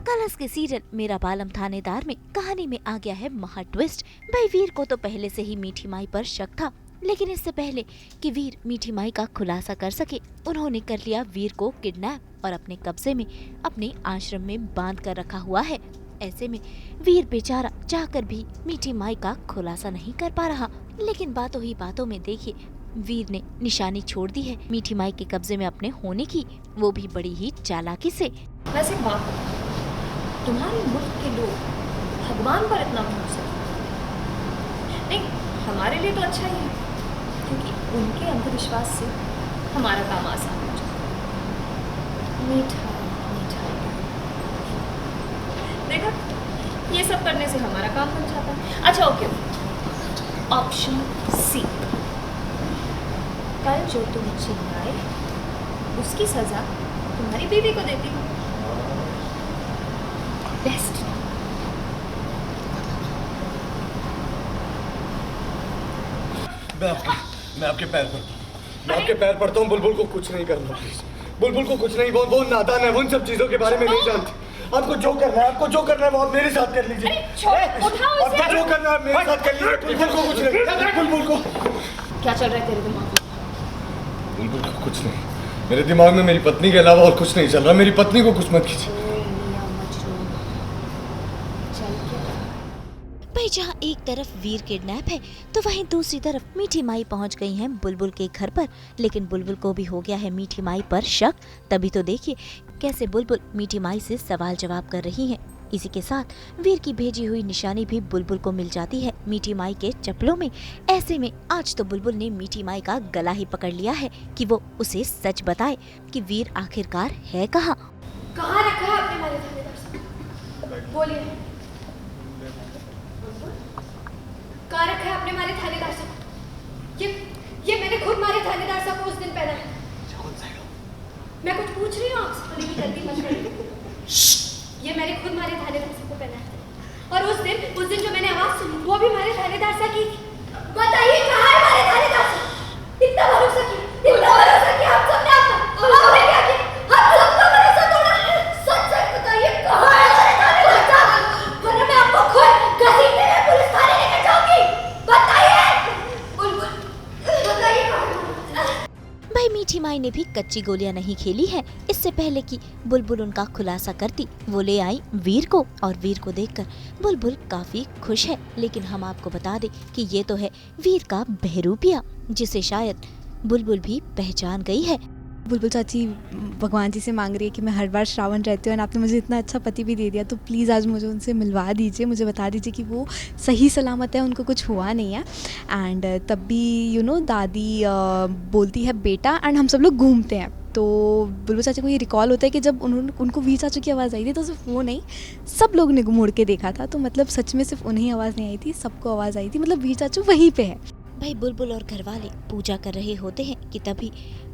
Colours के serial मेरा बालम थानेदार में कहानी में आ गया है महा ट्विस्ट। भाई वीर को तो पहले से ही मीठी माई पर शक था, लेकिन इससे पहले कि वीर मीठी माई का खुलासा कर सके, उन्होंने कर लिया वीर को किडनैप और अपने कब्जे में अपने आश्रम में बांध कर रखा हुआ है। ऐसे में वीर बेचारा चाहकर भी मीठी माई का खुलासा नहीं कर पा रहा। लेकिन बातों ही बातों में देखिए वीर ने निशानी छोड़ दी है मीठी माई के कब्जे में अपने होने की, वो भी बड़ी ही चालाकी से। वैसे बात तुम्हारे मुल्क के लोग भगवान पर इतना भरोसा नहीं, हमारे लिए तो अच्छा ही है, क्योंकि उनके अंधविश्वास से हमारा काम आसान हो जाता। मीठा मीठा देखा, ये सब करने से हमारा काम बन जाता है। अच्छा ओके, ऑप्शन सी, कल जो तुम चिल्लाए उसकी सजा तुम्हारी बीवी को देती हूँ। बेस्ट। मैं आपके पैर पड़ता हूँ, मैं आपके पैर पड़ता हूँ। बुलबुल को कुछ नहीं करना प्लीज, बुलबुल को कुछ नहीं, वो नादान है, वो उन सब चीजों के बारे में नहीं जानती। आपको जो करना है, आपको जो करना है वो आप मेरे साथ कर लीजिए। आपको जो करना है मेरे साथ कर लीजिए। बुलबुल को कुछ नहीं, बुलबुल को। क्या चल रहा है तेरे दिमाग में? बुलबुल को कुछ नहीं, मेरे दिमाग में मेरी पत्नी के अलावा और कुछ नहीं चल रहा। मेरी पत्नी को कुछ मत कीजिए। भाई जहाँ एक तरफ वीर किडनैप है तो वहीं दूसरी तरफ मीठी माई पहुँच गई हैं बुलबुल के घर पर। लेकिन बुलबुल को भी हो गया है मीठी माई पर शक। तभी तो देखिए कैसे बुलबुल मीठी माई से सवाल जवाब कर रही हैं। इसी के साथ वीर की भेजी हुई निशानी भी बुलबुल को मिल जाती है मीठी माई के चप्पलों में। ऐसे में आज तो बुलबुल ने मीठी माई का गला ही पकड़ लिया है कि वो उसे सच बताए कि वीर आखिरकार है कहाँ। कहाँ रखा है आपने हमारे थानेदार? बोलिए, कहाँ रखा है आपने हमारे थानेदार साहब? ये मैंने खुद हमारे थानेदार साहब को उस दिन पहना है। मैं कुछ पूछ रही हूँ आपसे, गलती मत करिए। ये मैंने खुद हमारे थानेदार साहब को पहना है, और उस दिन जो मैंने आवाज सुनी वो भी हमारे थानेदार साहब की थी। बताइए कहाँ है हमारे थानेदार साहब? इतना भरोसा किया हम सबने आप पर, आपने क्या किया? हम सबका भरोसा तोड़ा। सच बताइए कहाँ है हमारे थानेदार साहब, वरना मैं आपको खुद घसीटने में पुलिस थाने लेकर जाऊंगी। बताइए बुलबुल, बताइए कहाँ। भाई मीठी माई ने भी कच्ची गोलियां नहीं खेली है। इससे पहले कि बुलबुल उनका खुलासा करती, वो ले आई वीर को, और वीर को देखकर बुलबुल काफी खुश है। लेकिन हम आपको बता दें कि ये तो है वीर का बहरूपिया, जिसे शायद बुलबुल भी पहचान गई है। बुलबुल चाची भगवान जी से मांग रही है कि मैं हर बार श्रावण रहती हूँ और आपने मुझे इतना अच्छा पति भी दे दिया, तो प्लीज़ आज मुझे उनसे मिलवा दीजिए, मुझे बता दीजिए कि वो सही सलामत है, उनको कुछ हुआ नहीं है। एंड तब भी दादी बोलती है बेटा, एंड हम सब लोग घूमते हैं। तो बुलबुल चाचा को ये रिकॉल होता है कि जब उनको वीर चाचू की आवाज़ आई थी तो सिर्फ वो नहीं, सब लोग ने मुड़ के देखा था। तो मतलब सच में सिर्फ उन्हें आवाज़ नहीं आई थी, सबको आवाज़ आई थी, मतलब वीर चाचू वहीं पे है। भाई बुलबुल और घरवाले पूजा कर रहे होते हैं कि तभी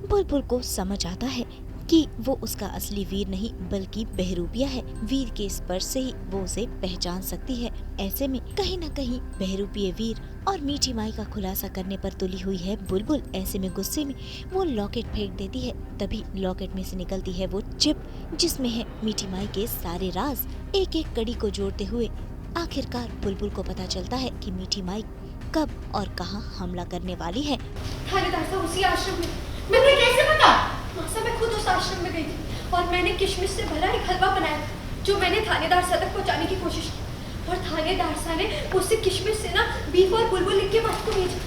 बुलबुल को समझ आता है कि वो उसका असली वीर नहीं बल्कि बहरूपिया है। वीर के स्पर्श से ही वो उसे पहचान सकती है। ऐसे में कहीं न कहीं बहरूपिये वीर और मीठी माई का खुलासा करने पर तुली हुई है बुलबुल। ऐसे में गुस्से में वो लॉकेट फेंक देती है। तभी लॉकेट में से निकलती है वो चिप, जिसमें है मीठी माई के सारे राज। एक एक कड़ी को जोड़ते हुए आखिरकार बुलबुल को पता चलता है कि मीठी माई कब और कहां हमला करने वाली है। थानेदार साहब उसी आश्रम में। मुझे कैसे पता? मासा मैं खुद उस आश्रम में गई थी और मैंने किशमिश से भरा एक हलवा बनाया जो मैंने थानेदार साहब तक पहुंचाने की कोशिश की, और थानेदार साहब ने उससे किशमिश से ना बीफ और बुलबुल लिख के मारी को भेजा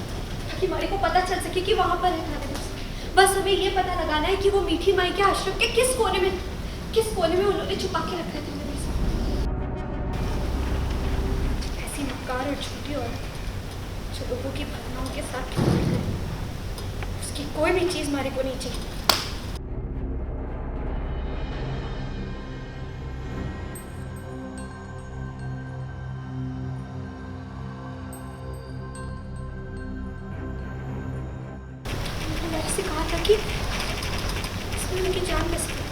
ताकि मारी को पता चल सके कि वहाँ पर है थानेदार साहब। बस हमें ये पता लगाना है कि वो मीठी माई के आश्रम के किस कोने में उन्होंने छुपा के रखा है थानेदार साहब। ऐसी नकार और झूठी औरत जो लोगों की भावनाओं के साथ खिलवाड़ करे, उसकी कोई भी चीज हमारे को नहीं चाहिए। मैंने ऐसे कहा था कि इसमें उनकी जान बस गई,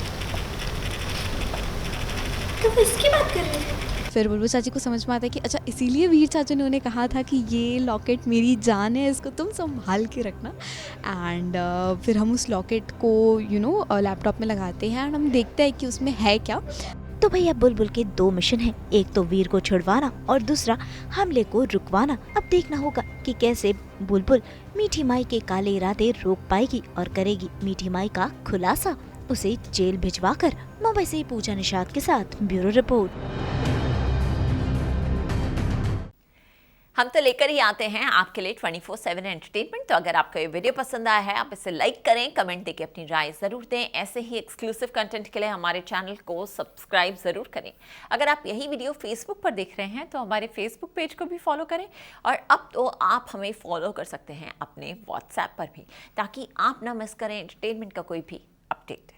तो वो इसकी बात कर रहे थे। फिर बुलबुल चाची को समझ में आता है कि अच्छा इसीलिए वीर चाचू ने उन्हें कहा था कि ये लॉकेट मेरी जान है, इसको तुम संभाल के रखना। एंड फिर हम उस लॉकेट को लैपटॉप में लगाते हैं एंड हम देखते हैं कि उसमें है क्या। तो भैया बुलबुल के दो मिशन हैं, एक तो वीर को छुड़वाना और दूसरा हमले को रुकवाना। अब देखना होगा कि कैसे बुलबुल मीठी माई के काले इरादे रोक पाएगी और करेगी मीठी माई का खुलासा, उसे जेल भिजवाकर। मुंबई से पूजा निषाद के साथ ब्यूरो रिपोर्ट। हम तो लेकर ही आते हैं आपके लिए 24/7 एंटरटेनमेंट। तो अगर आपको ये वीडियो पसंद आया है, आप इसे लाइक करें, कमेंट देके अपनी राय ज़रूर दें। ऐसे ही एक्सक्लूसिव कंटेंट के लिए हमारे चैनल को सब्सक्राइब ज़रूर करें। अगर आप यही वीडियो फेसबुक पर देख रहे हैं तो हमारे फेसबुक पेज को भी फॉलो करें, और अब तो आप हमें फॉलो कर सकते हैं अपने व्हाट्सएप पर भी, ताकि आप ना मिस करें एंटरटेनमेंट का कोई भी अपडेट।